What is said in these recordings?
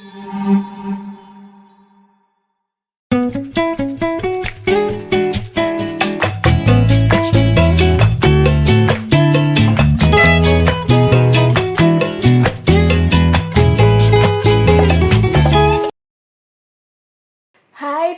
Hai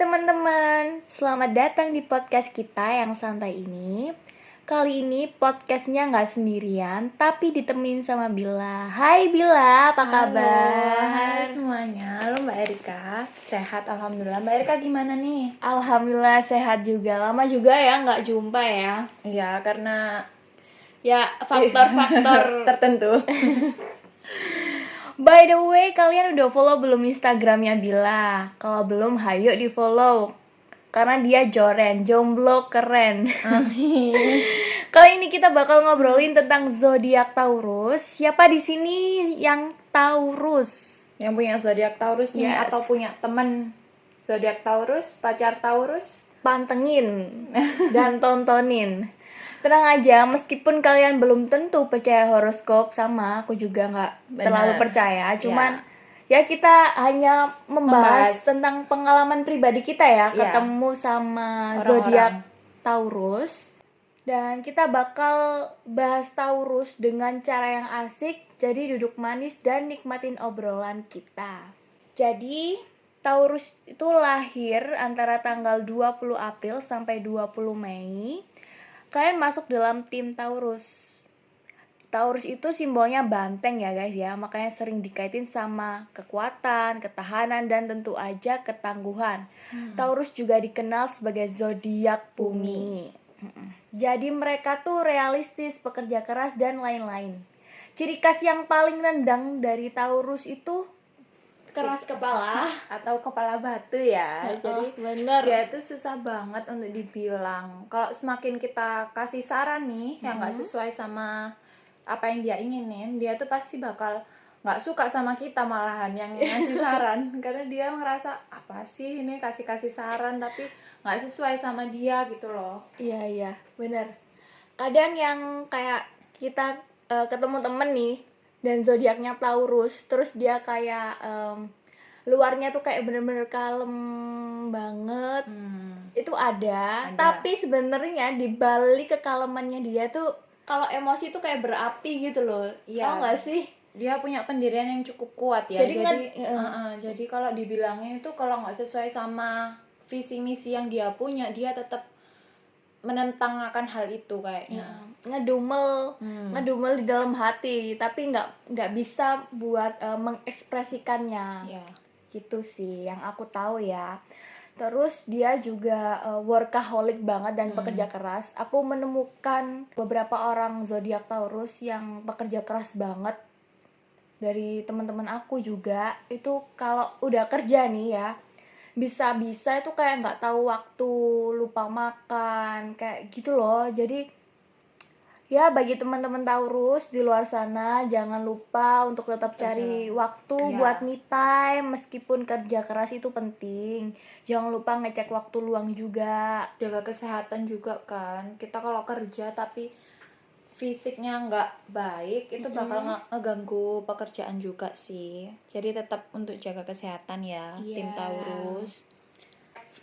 teman-teman, selamat datang di podcast kita yang santai ini. Kali ini podcastnya nggak sendirian, tapi ditemenin sama Bila. Hai Bila, apa kabar? Hai semuanya, halo Mbak Erika. Sehat alhamdulillah. Mbak Erika gimana nih? Alhamdulillah sehat juga. Lama juga ya nggak jumpa ya. Iya, karena Ya faktor-faktor tertentu. By the way, kalian udah follow belum Instagramnya Bila? Kalau belum, hayo di follow. Karena dia jomblo keren. Amin. Kali ini kita bakal ngobrolin tentang zodiak Taurus. Siapa di sini yang Taurus? Yang punya zodiak Taurus nih Yes. atau punya temen zodiak Taurus, pacar Taurus? Pantengin dan tontonin. Tenang aja, meskipun kalian belum tentu percaya horoskop, sama aku juga nggak terlalu percaya. Cuman ya kita hanya membahas tentang pengalaman pribadi kita ya, ketemu sama zodiak Taurus. Dan kita bakal bahas Taurus dengan cara yang asik, jadi duduk manis dan nikmatin obrolan kita. Jadi, Taurus itu lahir antara tanggal 20 April sampai 20 Mei. Kalian masuk dalam tim Taurus. Taurus itu simbolnya banteng ya guys ya, makanya sering dikaitin sama kekuatan, ketahanan, dan tentu aja ketangguhan. Taurus juga dikenal sebagai zodiak bumi. Jadi mereka tuh realistis, pekerja keras, dan lain-lain. Ciri khas yang paling nendang dari Taurus itu keras kepala atau kepala batu ya. Jadi bener. dia itu susah banget untuk dibilang. Kalau semakin kita kasih saran nih yang nggak sesuai sama apa yang dia inginin, dia tuh pasti bakal nggak suka sama kita malahan yang ngasih saran. Karena dia ngerasa apa sih ini kasih saran tapi nggak sesuai sama dia gitu loh. Iya bener. Kadang yang kayak kita ketemu temen nih dan zodiaknya Taurus, terus dia kayak luarnya tuh kayak bener-bener kalem banget. Itu ada. Tapi sebenarnya di balik kekalemannya dia tuh kalau emosi tuh kayak berapi gitu loh. Tau gak sih? Dia punya pendirian yang cukup kuat ya. Jadi kalau dibilangin itu kalau nggak sesuai sama visi misi yang dia punya, dia tetap menentang akan hal itu kayaknya. Ngedumel di dalam hati, tapi nggak bisa buat mengekspresikannya. Gitu sih yang aku tahu ya. Terus dia juga workaholic banget dan pekerja keras. Aku menemukan beberapa orang zodiak Taurus yang pekerja keras banget. Dari teman-teman aku juga, itu kalau udah kerja nih ya, bisa-bisa itu kayak nggak tahu waktu, lupa makan, kayak gitu loh. Jadi ya bagi teman-teman Taurus di luar sana, jangan lupa untuk tetap cari waktu buat me time. Meskipun kerja keras itu penting, jangan lupa ngecek waktu luang juga. Jaga kesehatan juga kan. Kita kalau kerja tapi fisiknya nggak baik, itu bakal ngeganggu pekerjaan juga sih. Jadi tetap untuk jaga kesehatan ya, tim Taurus.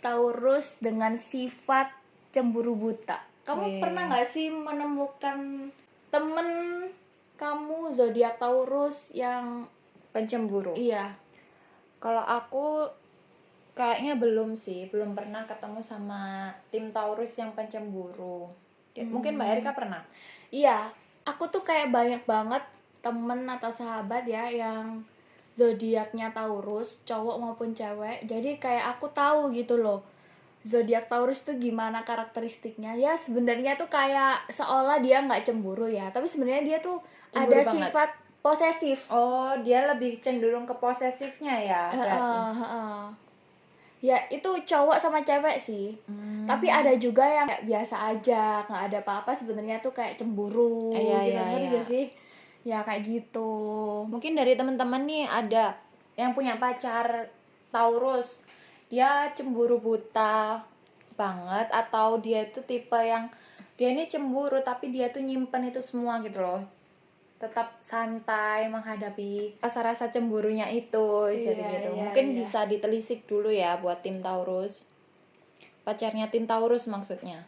Taurus dengan sifat cemburu buta. Kamu pernah nggak sih menemukan temen kamu zodiak Taurus yang pencemburu? Iya. Kalau aku kayaknya belum sih, belum pernah ketemu sama tim Taurus yang pencemburu. Mungkin Mbak Erika pernah? Iya, aku tuh kayak banyak banget temen atau sahabat ya yang zodiaknya Taurus, cowok maupun cewek. Jadi kayak aku tahu gitu loh, zodiak Taurus tuh gimana karakteristiknya. Ya sebenarnya tuh kayak seolah dia nggak cemburu ya, tapi sebenarnya dia tuh cemburu ada banget. Sifat posesif. Oh, dia lebih cenderung ke posesifnya ya berarti. Ya itu cowok sama cewek sih. Tapi ada juga yang kayak biasa aja, nggak ada apa-apa, sebenarnya tuh kayak cemburu. Iya. Sih? Ya kayak gitu. Mungkin dari teman-teman nih ada yang punya pacar Taurus, dia cemburu buta banget, atau dia itu tipe yang dia ini cemburu tapi dia tuh nyimpen itu semua gitu loh. tetap santai menghadapi rasa-rasa cemburunya itu. Jadi Iya, gitu. iya, Mungkin iya. bisa ditelisik dulu ya buat tim Taurus. Pacarnya tim Taurus maksudnya.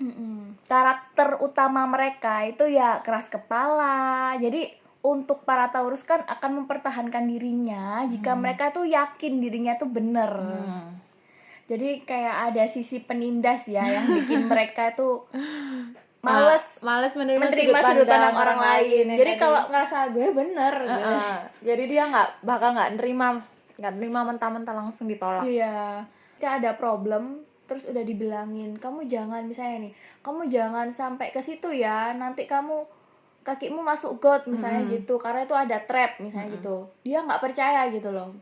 Karakter utama mereka itu ya keras kepala. Jadi untuk para Taurus kan akan mempertahankan dirinya jika mereka tuh yakin dirinya tuh bener. Jadi kayak ada sisi penindas ya yang bikin mereka tuh males menerima sudut pandang orang lain. Jadi kalau ngerasa gue bener gitu. Jadi dia nggak nerima mentah-mentah langsung ditolak. Iya. Kayak ada problem terus udah dibilangin, kamu jangan misalnya nih, kamu jangan sampai ke situ ya, nanti kakimu masuk got misalnya gitu, karena itu ada trap misalnya gitu. Dia nggak percaya gitu loh.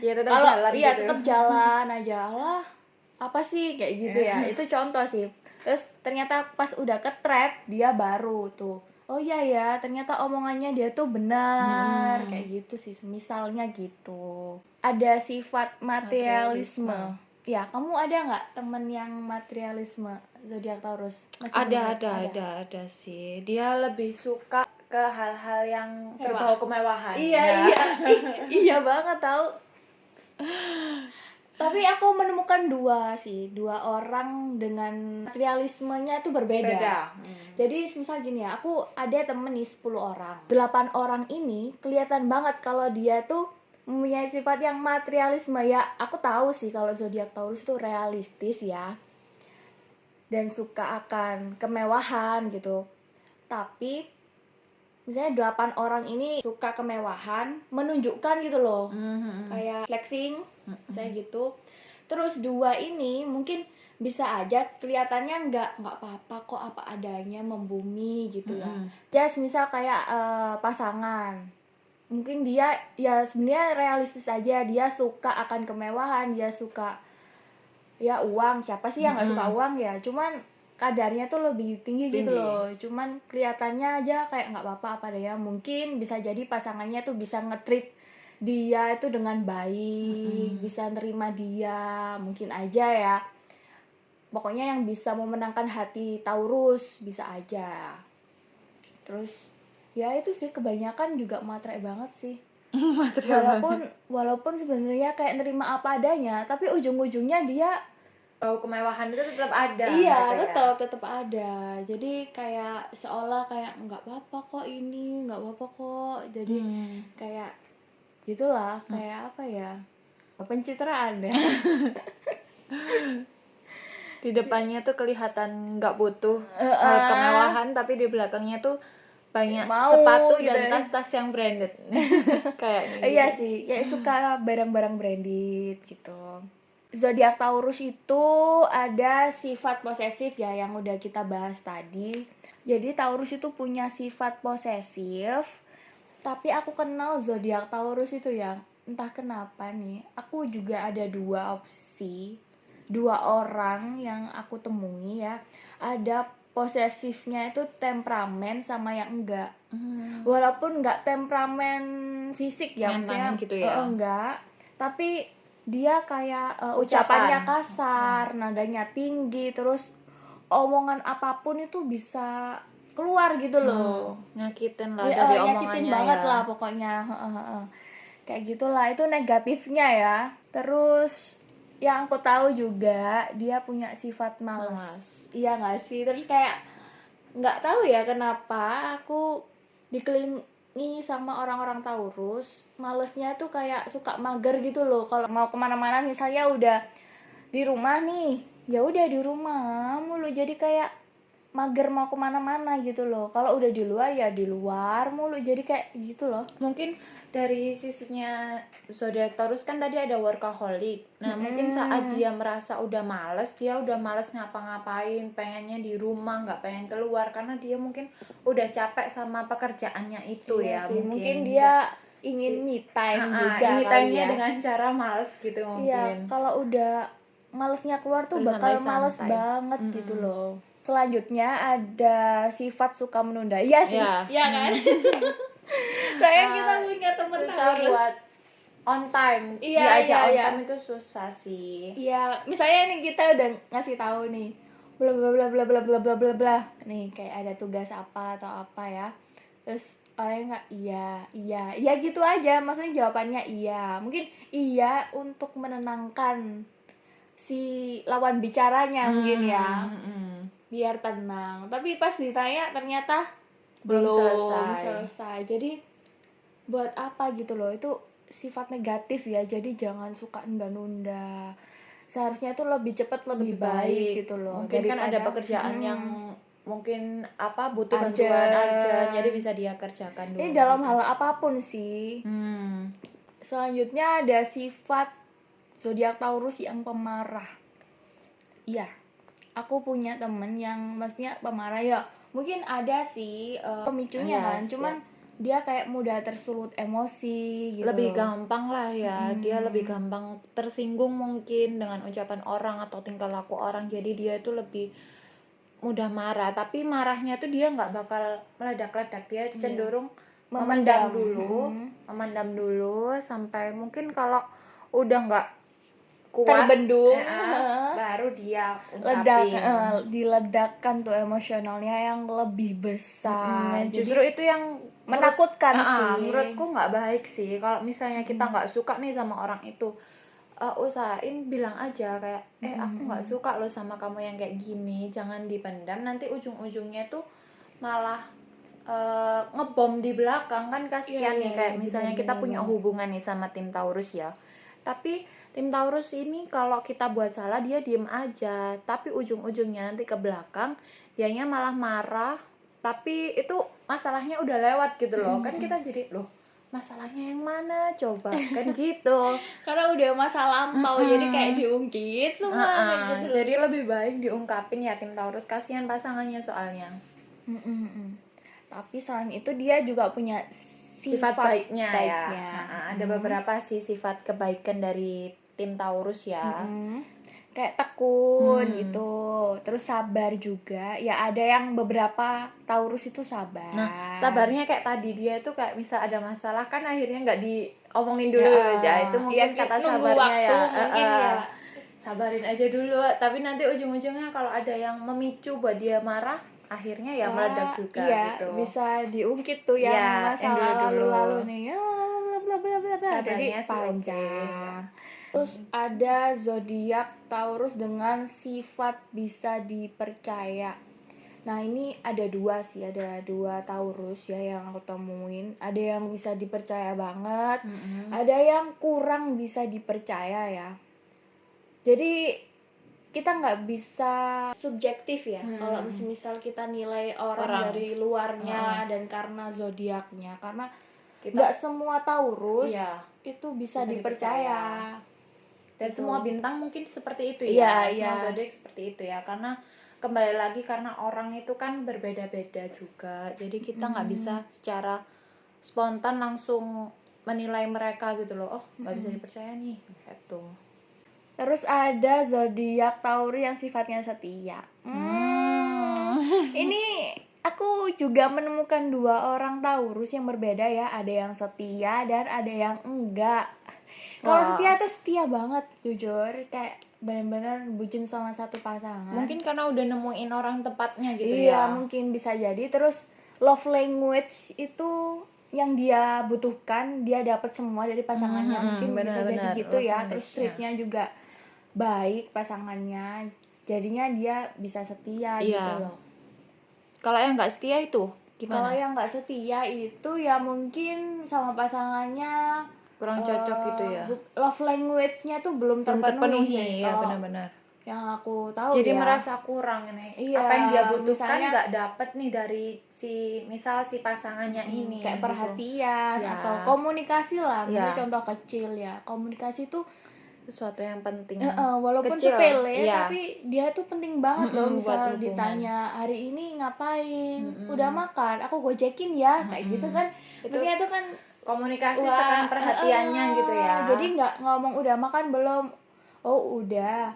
Dia tetap jalan Iya, gitu. tetap jalan aja lah. Apa sih kayak gitu ya. Itu contoh sih. Terus ternyata pas udah ke trap dia baru tuh. Oh iya ya, ternyata omongannya dia tuh benar. Kayak gitu sih, misalnya gitu. Ada sifat materialisme. Ya, kamu ada nggak temen yang materialisme zodiak Taurus? Ada sih. Dia lebih suka ke hal-hal yang berbau kemewahan. Iya. Iya banget tau. Tapi aku menemukan dua orang dengan materialismenya itu berbeda. Jadi misal gini ya, aku ada temen nih 10 orang. 8 orang ini kelihatan banget kalau dia tuh mempunyai sifat yang materialisme ya. Aku tahu sih kalau zodiak Taurus itu realistis ya. Dan suka akan kemewahan gitu. Tapi misalnya 8 orang ini suka kemewahan, menunjukkan gitu loh. Kayak flexing, misalnya gitu. Terus 2 ini mungkin bisa aja kelihatannya nggak apa-apa kok, apa adanya, membumi gitu ya. Ya misal kayak pasangan. Mungkin dia ya sebenarnya realistis aja, dia suka akan kemewahan, dia suka ya uang, siapa sih yang nggak suka uang ya, cuman kadarnya tuh lebih tinggi gitu loh, cuman kelihatannya aja kayak nggak apa-apa apa adanya. Mungkin bisa jadi pasangannya tuh bisa nge-treat dia itu dengan baik, bisa nerima dia, mungkin aja ya. Pokoknya yang bisa memenangkan hati Taurus bisa aja. Terus ya itu sih kebanyakan juga matre banget sih. Walaupun sebenarnya kayak nerima apa adanya, tapi ujung-ujungnya dia bau kemewahan itu tetap ada. Iya, tetap ada. Jadi kayak seolah kayak nggak apa-apa kok ini, nggak apa-apa kok. Jadi kayak gitulah, kayak apa ya? Pencitraan ya. Di depannya tuh kelihatan nggak butuh kemewahan, tapi di belakangnya tuh banyak sepatu gitu, dan tas-tas yang branded. Kayak gitu. Iya sih, kayak suka barang-barang branded gitu. Zodiak Taurus itu ada sifat posesif ya yang udah kita bahas tadi. Jadi Taurus itu punya sifat posesif. Tapi aku kenal zodiak Taurus itu ya, entah kenapa nih, aku juga ada 2 opsi. 2 orang yang aku temui ya. Ada posesifnya itu temperamen sama yang enggak. Walaupun enggak temperamen fisik ya, maksudnya gitu ya. Enggak, tapi dia kayak ucapannya kasar, nadanya tinggi, terus omongan apapun itu bisa keluar gitu loh. Nyakitin lah dari omongannya. Nyakitin banget ya. lah pokoknya. Kayak gitulah, itu negatifnya ya. Terus yang aku tahu juga dia punya sifat malas. Iya nggak sih? Terus kayak nggak tahu ya kenapa aku dikelilingi sama orang-orang Taurus, malesnya tuh kayak suka mager gitu loh. Kalau mau kemana-mana misalnya udah di rumah nih, ya udah di rumah mulu, jadi kayak mager mau kemana-mana gitu loh. Kalau udah di luar ya di luar mulu, jadi kayak gitu loh. Mungkin dari sisinya zodiak Taurus kan tadi ada workaholic. Nah mungkin saat dia merasa udah males ngapa-ngapain, pengennya di rumah, nggak pengen keluar karena dia mungkin udah capek sama pekerjaannya itu. Iya sih, mungkin dia ingin me time juga me time-nya dengan cara males gitu mungkin. Iya, kalau udah malesnya keluar tuh bakal males banget gitu loh. Selanjutnya ada sifat suka menunda. Iya sih, iya kan? Sayang kita punya teman susah buat on time. Diajak on time itu susah sih. Iya, misalnya nih kita udah ngasih tahu nih, bla bla bla bla bla bla bla bla bla. Nih kayak ada tugas apa atau apa ya. Terus orangnya nggak iya gitu aja, maksudnya jawabannya iya, mungkin iya untuk menenangkan si lawan bicaranya mungkin ya, biar tenang, tapi pas ditanya ternyata belum selesai. Jadi buat apa gitu loh, itu sifat negatif ya, jadi jangan suka nunda-nunda, seharusnya itu lebih cepat lebih baik gitu loh. Mungkin kan ada pekerjaan yang mungkin butuh bantuan urgent, jadi bisa dia kerjakan dulu. Ini dalam hal apapun sih. Selanjutnya ada sifat zodiak Taurus yang pemarah. Iya, aku punya temen yang maksudnya pemarah ya. Mungkin ada sih pemicunya kan, cuman dia kayak mudah tersulut emosi gitu. Lebih gampang lah ya, dia lebih gampang tersinggung mungkin dengan ucapan orang atau tingkah laku orang. Jadi dia itu lebih mudah marah, tapi marahnya tuh dia nggak bakal meledak-ledak, dia cenderung memendam dulu sampai mungkin kalau udah nggak kuat terbendung baru dia ungkapin. Diledakkan tuh emosionalnya yang lebih besar. Justru itu yang menakutkan sih. Menurutku nggak baik sih kalau misalnya kita nggak suka nih sama orang itu. Usahain bilang aja kayak aku nggak suka lo sama kamu yang kayak gini, jangan dipendam, nanti ujung-ujungnya tuh malah ngebom di belakang kan, kasihan nih. Kayak misalnya kita punya hubungan nih sama tim Taurus ya, tapi tim Taurus ini kalau kita buat salah dia diem aja, tapi ujung-ujungnya nanti ke belakang dianya malah marah, tapi itu masalahnya udah lewat gitu loh. Kan kita jadi loh, masalahnya yang mana coba kan gitu. Karena udah masa lampau, jadi kayak diungkit semua gitu. Jadi lebih baik diungkapin ya tim Taurus, kasihan pasangannya soalnya. Tapi selain itu dia juga punya sifat baiknya. Ada beberapa sih sifat kebaikan dari tim Taurus ya. Kayak tekun gitu, terus sabar juga ya. Ada yang beberapa Taurus itu sabar. Nah, sabarnya kayak tadi, dia itu kayak misal ada masalah kan akhirnya nggak diomongin dulu ya, itu mungkin kata sabarnya ya. Mungkin ya sabarin aja dulu, tapi nanti ujung-ujungnya kalau ada yang memicu buat dia marah, akhirnya ya meledak juga gitu. Bisa diungkit tuh yang masalah lalu-lalu nih bla bla bla bla, jadi panjang. Terus ada zodiak Taurus dengan sifat bisa dipercaya. Nah ini ada dua Taurus ya yang aku temuin. Ada yang bisa dipercaya banget, ada yang kurang bisa dipercaya ya. Jadi kita nggak bisa subjektif ya kalau misal kita nilai orang dari luarnya dan karena zodiaknya, karena nggak semua Taurus itu bisa dipercaya. Dan semua bintang mungkin seperti itu ya, semua zodiak seperti itu ya, karena kembali lagi karena orang itu kan berbeda-beda juga, jadi kita nggak bisa secara spontan langsung menilai mereka gitu loh, nggak bisa dipercaya nih gitu. Terus ada zodiak Taurus yang sifatnya setia. Ini aku juga menemukan dua orang Taurus yang berbeda ya, ada yang setia dan ada yang enggak. Kalau setia tuh setia banget, jujur, kayak benar-benar bucin sama satu pasangan. Mungkin karena udah nemuin orang tepatnya gitu ya. Iya, mungkin bisa jadi. Terus love language itu yang dia butuhkan, dia dapat semua dari pasangannya. Mungkin bisa jadi gitu ya. Terus treatnya juga baik pasangannya, jadinya dia bisa setia gitu loh. Kalau yang nggak setia itu gimana? Kalau yang nggak setia itu ya mungkin sama pasangannya kurang cocok gitu ya. Love language-nya tuh belum terpenuhi ya, benar-benar. Yang aku tahu jadi merasa kurang nih. Apa yang dia butuhkan nggak dapet nih dari si pasangannya ini. Kayak perhatian atau komunikasi lah. Contoh kecil ya. Komunikasi tuh sesuatu yang penting. Walaupun kecil, sepele tapi dia tuh penting banget loh. Misal ditanya hari ini ngapain, udah makan, aku gojekin ya, kayak gitu kan. Maksudnya itu kan komunikasi sekarang perhatiannya gitu ya. Jadi nggak ngomong udah makan belum, oh udah,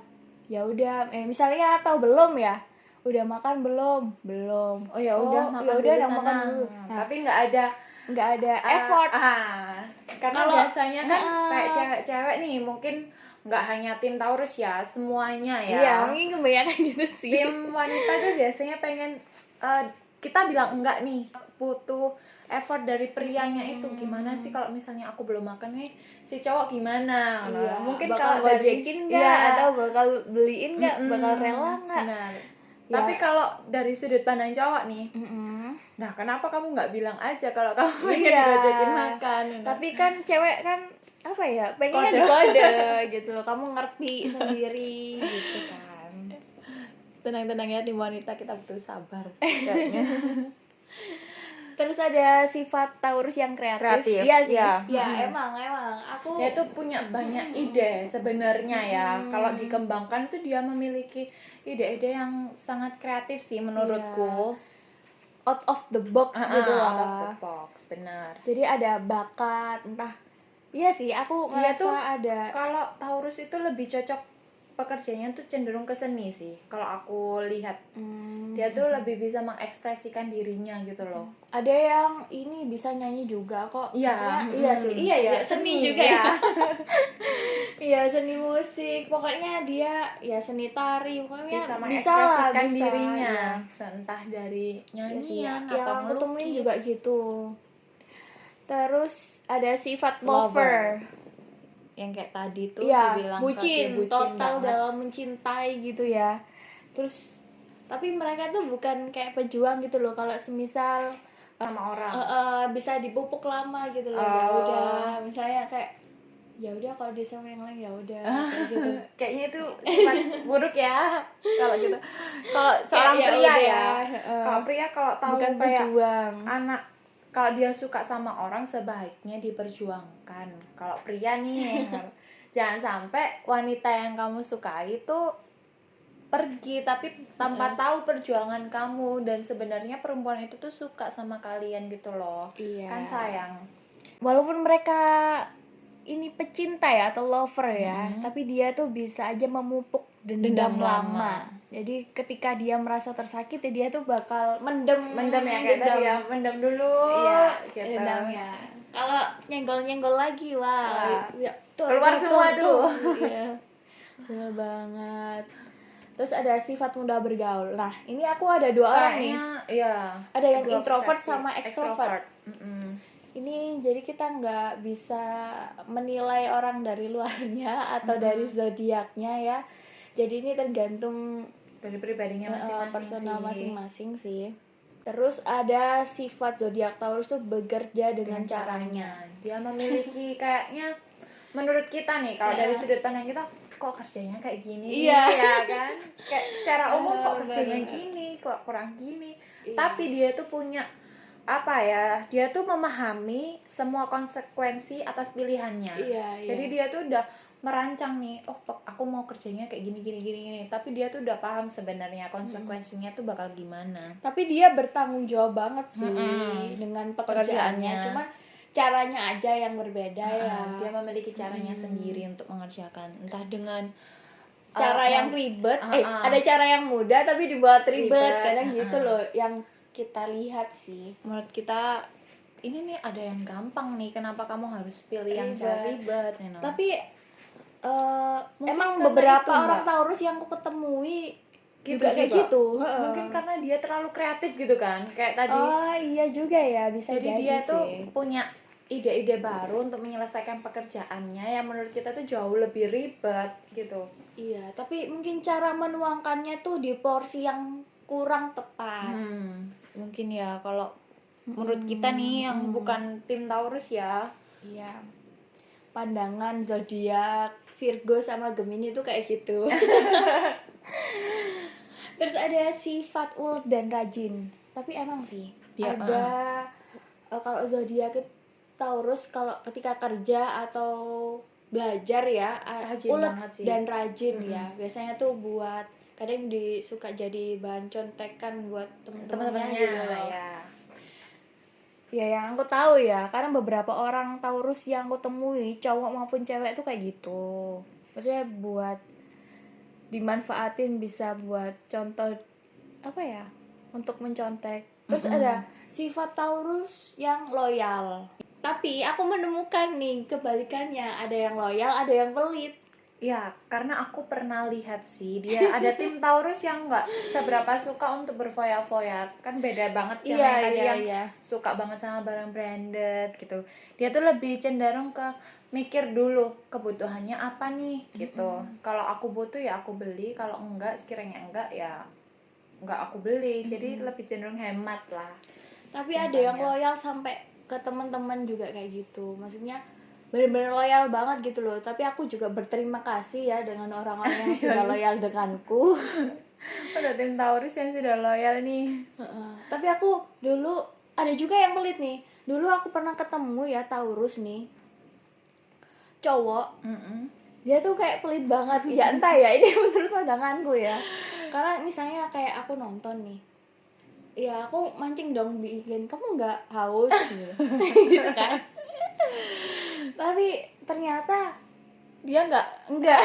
ya udah, misalnya atau belum ya, udah makan belum, oh ya udah makan dulu. Tapi nggak ada effort. Karena biasanya kan kayak cewek-cewek nih, mungkin nggak hanya tim Taurus ya, semuanya ya. Iya, mungkin kebanyakan gitu sih. Tim wanita tuh biasanya pengen kita bilang enggak nih, butuh effort dari prianya itu gimana sih kalau misalnya aku belum makan nih si cowok gimana. Iya, Mungkin bakal kalau gojekin nggak iya, atau bakal beliin nggak, bakal rela nggak. benar. Ya. Tapi kalau dari sudut pandang cowok nih, nah kenapa kamu nggak bilang aja kalau kamu pengen Iya. digojekin makan? Tapi kan cewek kan apa ya, pengennya Kode. dikode gitu loh, kamu ngerti sendiri gitu kan. Tenang-tenang ya, tim wanita kita butuh sabar kayaknya. Terus ada sifat Taurus yang kreatif. Kreatif, Iya sih. iya. Ya, emang aku Dia tuh punya banyak ide sebenarnya ya. Kalau dikembangkan tuh dia memiliki ide-ide yang sangat kreatif sih menurutku. out of the box gitu lah. Out of the box, benar. Jadi ada bakat, entah. Iya sih, aku Dia ngerasa tuh ada. Kalau Taurus itu lebih cocok pekerjaannya tuh cenderung ke seni sih. Kalau aku lihat, dia tuh lebih bisa mengekspresikan dirinya gitu loh. Ada yang ini bisa nyanyi juga kok. Iya, Maksudnya, iya sih. Iya ya, seni juga ya. Iya, seni musik. Pokoknya dia ya seni tari, pokoknya Bisa lah, mengekspresikan bisa. dirinya. Iya. Entah dari Iya sih, nyanyian yang atau aku temuin melukis. juga gitu. Terus ada sifat lover. Yang kayak tadi tuh Iya, dibilang bucin total banget. dalam mencintai gitu ya. Terus tapi mereka tuh bukan kayak pejuang gitu loh, kalau semisal Sama orang. bisa dipupuk lama gitu loh. Ya udah, misalnya kayak ya udah kalau dia sama yang lain ya udah kayak gitu. Kayaknya itu sifat buruk ya kalau gitu. Kalau seorang Kayak pria udah, ya. Kalau pria kalau tahu bukan kayak pejuang. anak, kalau dia suka sama orang sebaiknya diperjuangkan. Kalau pria nih, jangan sampai wanita yang kamu sukai itu pergi tapi tanpa tahu perjuangan kamu, dan sebenarnya perempuan itu tuh suka sama kalian gitu loh. Iya. Kan sayang. Walaupun mereka ini pecinta ya atau lover ya, tapi dia tuh bisa aja memupuk dendam lama. Jadi ketika dia merasa tersakiti, dia tuh bakal mendem ya kayak tadi ya, mendem dulu. Iya, gitu. dendamnya. Kalau nyenggol ya keluar semua tuh. Iya. Bener banget. Terus ada sifat mudah bergaul. Nah, ini aku ada dua orang nih. Iya. Ada yang Dua introvert persepsi. sama extrovert. Ini jadi kita nggak bisa menilai orang dari luarnya atau dari zodiaknya ya. Jadi ini tergantung dari pribadinya masing-masing, personal masing-masing sih. Terus ada sifat zodiak Taurus tuh bekerja dengan caranya. Dia memiliki kayaknya menurut kita nih, kalau dari sudut pandang kita, kok kerjanya kayak gini, ya kan? Kayak secara umum kok kerjanya gini, kok kurang gini. Tapi dia tuh punya apa ya? Dia tuh memahami semua konsekuensi atas pilihannya. Jadi dia tuh udah merancang nih, oh aku mau kerjanya kayak gini, tapi dia tuh udah paham sebenarnya konsekuensinya tuh bakal gimana. Tapi dia bertanggung jawab banget sih dengan pekerjaannya. Cuma caranya aja yang berbeda ya. Dia memiliki caranya sendiri untuk mengerjakan, entah dengan cara yang ribet, ada cara yang mudah tapi dibuat ribet. Kadang gitu loh yang kita lihat sih. Menurut kita ini nih ada yang gampang nih, kenapa kamu harus pilih yang cara ribet, you know? Tapi emang beberapa orang Taurus yang aku ketemui juga kayak gitu. Mungkin karena dia terlalu kreatif gitu kan, kayak tadi. Oh iya juga ya, bisa jadi jadi dia sih. Tuh punya ide-ide baru untuk menyelesaikan pekerjaannya yang menurut kita tuh jauh lebih ribet gitu. Iya, tapi mungkin cara menuangkannya tuh di porsi yang kurang tepat. Mungkin ya kalau menurut kita nih yang bukan tim Taurus ya. Iya. Pandangan zodiak Virgo sama Gemini tuh kayak gitu. Terus ada sifat ulet dan rajin. Tapi emang sih ada kalau zodiak Taurus kalau ketika kerja atau belajar ya ulet dan rajin ya. Biasanya tuh buat kadang disuka jadi bahan contekan buat teman-temannya gitu loh. Ya yang aku tahu ya, karena beberapa orang Taurus yang aku temui, cowok maupun cewek tuh kayak gitu. Maksudnya buat dimanfaatin, bisa buat contoh apa ya, untuk mencontek. Terus ada sifat Taurus yang loyal. Tapi aku menemukan nih kebalikannya, ada yang loyal, ada yang pelit. Ya, karena aku pernah lihat sih, dia ada tim Taurus yang nggak seberapa suka untuk berfoya-foya. Kan beda banget yang Iya, tadi iya, yang iya. suka banget sama barang branded gitu. Dia tuh lebih cenderung ke mikir dulu kebutuhannya apa nih gitu. Kalau aku butuh ya aku beli, kalau enggak sekiranya enggak ya enggak aku beli. Jadi lebih cenderung hemat lah. Tapi ada yang Simpelnya. loyal sampai ke teman-teman juga kayak gitu. Maksudnya benar-benar loyal banget gitu loh. Tapi aku juga berterima kasih ya dengan orang-orang yang sudah loyal denganku. Ada tim Taurus yang sudah loyal nih. Tapi aku dulu ada juga yang pelit nih. Dulu aku pernah ketemu ya Taurus nih, cowok. Dia tuh kayak pelit banget. Ya entah ya, ini menurut pandanganku ya. Karena misalnya kayak aku nonton nih, ya aku mancing dong bikin, kamu nggak haus gitu. Gitu kan. Tapi ternyata Dia nggak enggak.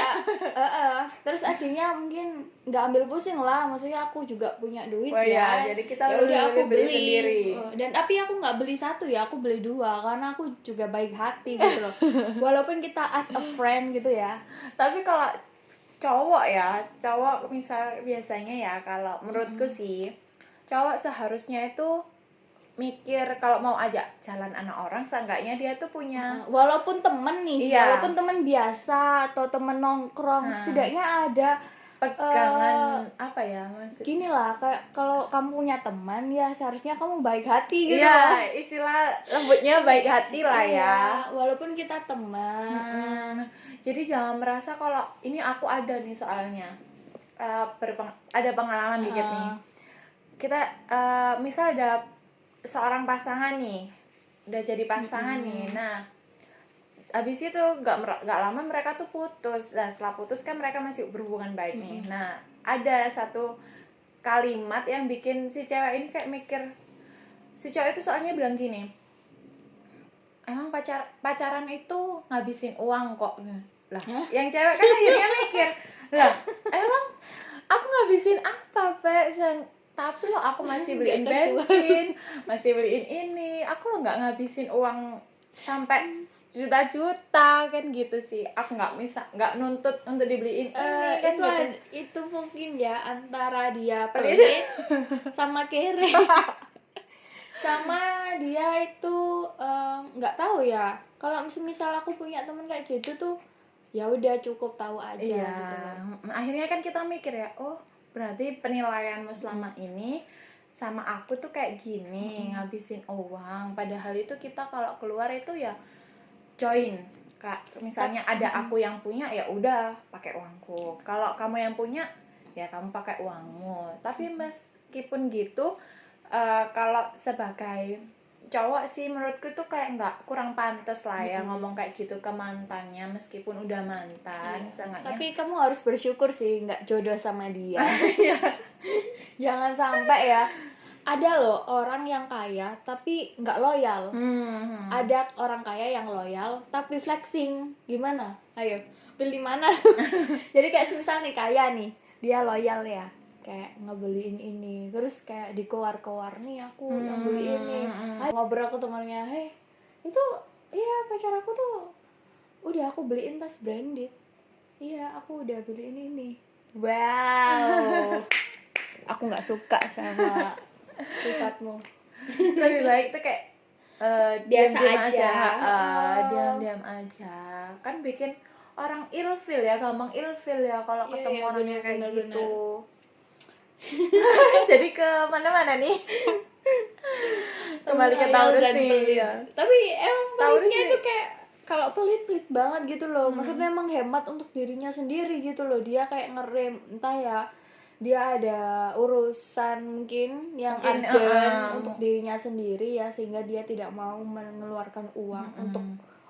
Terus akhirnya mungkin nggak ambil pusing lah, maksudnya aku juga punya duit ya. jadi kita Ya udah aku beli beli sendiri. Dan tapi aku nggak beli satu ya, aku beli dua karena aku juga baik hati gitu loh. Walaupun kita as a friend gitu ya. Tapi kalau cowok misal biasanya ya, kalau menurutku sih cowok seharusnya itu mikir kalau mau ajak jalan anak orang, seenggaknya dia tuh punya Walaupun temen nih, Iya. walaupun temen biasa atau temen nongkrong, setidaknya ada pegangan apa ya maksud. gini lah, kayak kalau kamu punya teman ya seharusnya kamu baik hati gitu Iya, loh. istilah lembutnya baik hati lah ya. Iya, walaupun kita teman. Jadi jangan merasa kalau ini aku ada nih soalnya ada pengalaman dikit nih. Kita misal ada seorang pasangan nih, udah jadi pasangan nih. Nah, habis itu nggak lama mereka tuh putus. Nah, setelah putus kan mereka masih berhubungan baik nih. Nah, ada satu kalimat yang bikin si cewek ini kayak mikir. Si cowok itu soalnya bilang gini, emang pacaran itu ngabisin uang kok. Lah, yang cewek kan akhirnya mikir, lah emang aku ngabisin apa, Pe? Tapi lo aku masih beliin bensin, masih beliin ini, aku lo nggak ngabisin uang sampai juta-juta kan gitu sih. Aku nggak nuntut untuk dibeliin ini kan Itu gitu. itu mungkin ya antara dia pelit sama kere. Sama dia itu nggak tahu ya. Kalau misal aku punya temen kayak gitu tuh, ya udah cukup tahu aja Iya. gitu loh. Akhirnya kan kita mikir ya, oh berarti penilaianmu selama ini sama aku tuh kayak gini, ngabisin uang. Padahal itu kita kalau keluar itu ya join. Kak, misalnya ada aku yang punya, ya udah pakai uangku. Kalau kamu yang punya, ya kamu pakai uangmu. Tapi meskipun gitu, kalau sebagai cowok sih menurutku tuh kayak nggak kurang pantas lah ya ngomong kayak gitu ke mantannya meskipun udah mantan. Tapi kamu harus bersyukur sih nggak jodoh sama dia. Jangan sampai ya. Ada loh orang yang kaya tapi nggak loyal. Ada orang kaya yang loyal tapi flexing. Gimana? Ayo, pilih mana? Jadi kayak misal nih kaya nih, dia loyal ya, kayak ngebeliin ini, terus kayak dikoar-koar nih aku yang beli ini. Ngobrol ke temannya, hey itu iya pacar aku tuh udah aku beliin tas branded, iya aku udah beliin ini. Wow. Aku nggak suka sama sifatmu. Lebih baik tuh kayak Biasa diam-diam aja. diam-diam aja kan bikin orang ilfil ya, gampang ilfil ya kalau ketemu orang yang kayak gitu. Jadi ke mana-mana nih. Kembali ke Taurus nih ya. Tapi emang pelitnya Taurus itu kayak kalau pelit banget gitu loh. Maksudnya emang hemat untuk dirinya sendiri gitu loh. Dia kayak ngerem, entah ya, dia ada urusan mungkin yang urgent untuk dirinya sendiri ya, sehingga dia tidak mau mengeluarkan uang untuk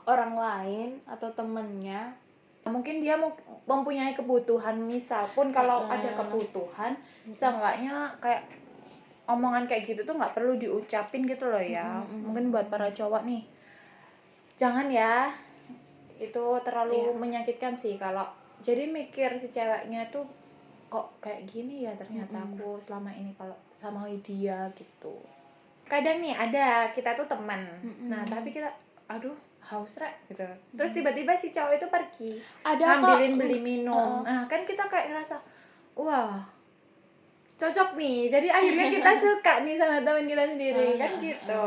orang lain atau temennya. Mungkin dia mempunyai kebutuhan, misal pun kalau ada kebutuhan, seenggaknya kayak omongan kayak gitu tuh nggak perlu diucapin gitu loh ya. Mungkin buat para cowok nih, jangan ya, itu terlalu menyakitkan sih kalau jadi mikir si ceweknya tuh kok kayak gini ya, ternyata aku selama ini kalau sama dia gitu. Kadang nih ada kita tuh teman, nah tapi kita aduh haus rek gitu. Terus tiba-tiba si cowok itu pergi Ada ngambilin kok. beli minum. Nah kan kita kayak ngerasa wah cocok nih, jadi akhirnya kita suka nih sama teman kita sendiri kan gitu.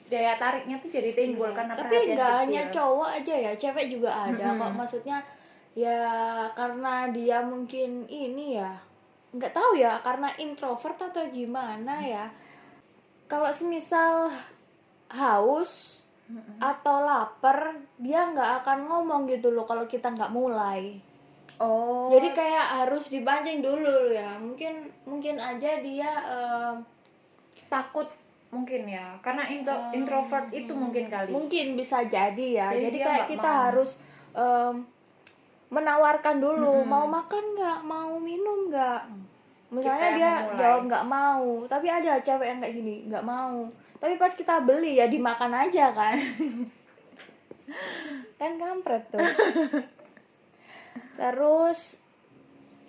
Daya tariknya tuh jadi timbul karena Tapi perhatian nggak kecil. hanya cowok aja ya, cewek juga ada kok. Maksudnya ya karena dia mungkin ini ya, nggak tahu ya, karena introvert atau gimana ya. Kalau semisal haus atau lapar, dia nggak akan ngomong gitu loh kalau kita nggak mulai. Oh. Jadi kayak harus dipancing dulu ya. Mungkin aja dia takut mungkin ya, karena introvert itu mungkin kali. Mungkin bisa jadi ya. Jadi dia kayak nggak kita mau. harus menawarkan dulu, mau makan nggak, mau minum nggak. Misalnya Kita dia memulai. jawab nggak mau, tapi ada cewek yang kayak gini, nggak mau. Tapi pas kita beli ya dimakan aja kan. Kan kampret tuh. Terus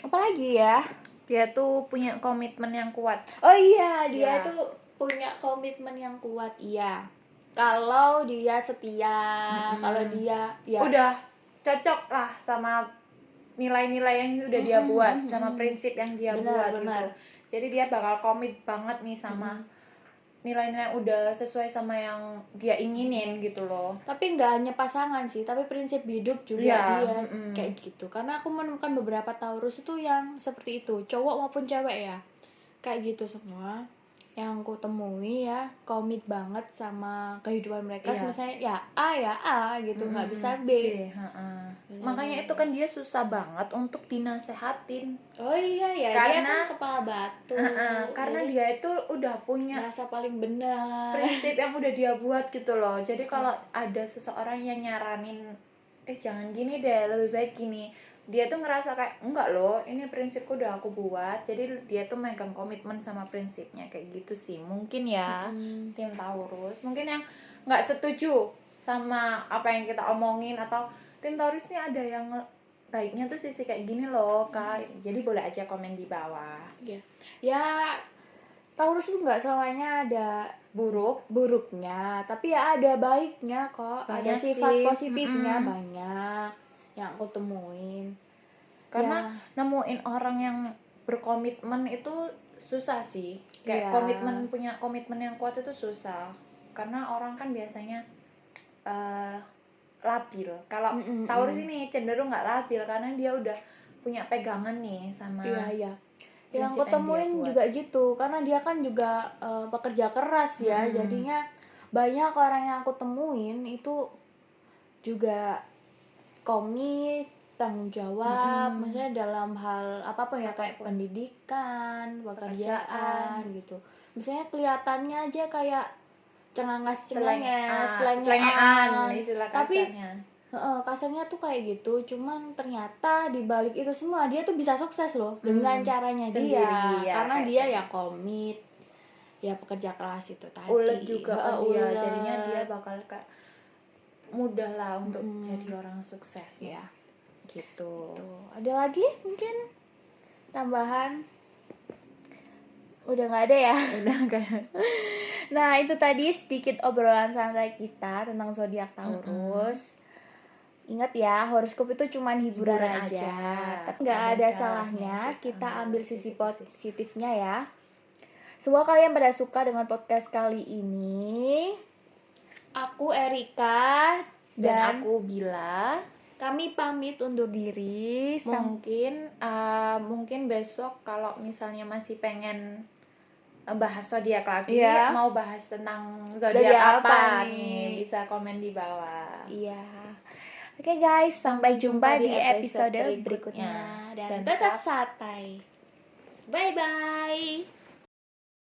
apa lagi ya? Dia tuh punya komitmen yang kuat. Oh iya, dia Ya. tuh punya komitmen yang kuat, iya. Kalau dia setia, kalau dia ya udah cocok lah sama nilai-nilai yang udah dia buat, sama prinsip yang dia buat gitu. Jadi dia bakal komit banget nih sama nilai-nilai yang udah sesuai sama yang dia inginin gitu loh. Tapi nggak hanya pasangan sih, tapi prinsip hidup juga dia kayak gitu. Karena aku menemukan beberapa Taurus itu yang seperti itu, cowok maupun cewek ya, kayak gitu semua. Yang aku temui ya komit banget sama kehidupan mereka. Misalnya ya A gitu, nggak bisa B. Makanya itu kan dia susah banget untuk dinasehatin. Oh iya ya, Karena- dia kan kepala batu. Karena Jadi dia itu udah punya merasa paling benar. prinsip yang udah dia buat gitu loh. Jadi kalau ada seseorang yang nyaranin jangan gini deh, lebih baik gini, dia tuh ngerasa kayak enggak loh, ini prinsipku udah aku buat. Jadi dia tuh megang komitmen sama prinsipnya kayak gitu sih. Mungkin ya tim Taurus mungkin yang nggak setuju sama apa yang kita omongin, atau tim Taurus nih ada yang baiknya tuh sisi kayak gini loh kak, jadi boleh aja komen di bawah. Ya Taurus itu nggak selamanya ada buruknya, tapi ya ada baiknya kok. Banyak ada sifat sih. positifnya banyak yang aku temuin. Karena nemuin orang yang berkomitmen itu susah sih. Kayak punya komitmen yang kuat itu susah. Karena orang kan biasanya labil. Kalau Taurus ini cenderung nggak labil karena dia udah punya pegangan nih sama. Yang aku temuin juga gitu, karena dia kan juga pekerja keras ya. Jadinya banyak orang yang aku temuin itu juga komit, tanggung jawab, misalnya dalam hal apapun ya, kayak pendidikan, pekerjaan gitu. Misalnya kelihatannya aja kayak selengean, istilah tapi kasarnya. Kasarnya tuh kayak gitu. Cuman ternyata di balik itu semua dia tuh bisa sukses loh dengan caranya sendiri, dia, karena dia ya komit, ya pekerja keras itu tadi. Ulet juga kan dia, jadinya dia bakal kayak mudah lah untuk jadi orang sukses ya. Gitu. Ada lagi mungkin tambahan? Udah nggak ada ya? Udah kayak. Nah itu tadi sedikit obrolan santai kita tentang zodiak Taurus. Ingat ya, horoskop itu cuma hiburan aja. Tapi nggak ada salahnya kita ambil sisi positifnya ya. Semoga kalian pada suka dengan podcast kali ini. Aku Erika dan aku Bila. Kami pamit undur diri. Mungkin besok kalau misalnya masih pengen bahas zodiak lagi, mau bahas tentang zodiak apa nih, bisa komen di bawah. Oke guys, sampai jumpa di episode berikutnya dan tetap santai. Bye bye.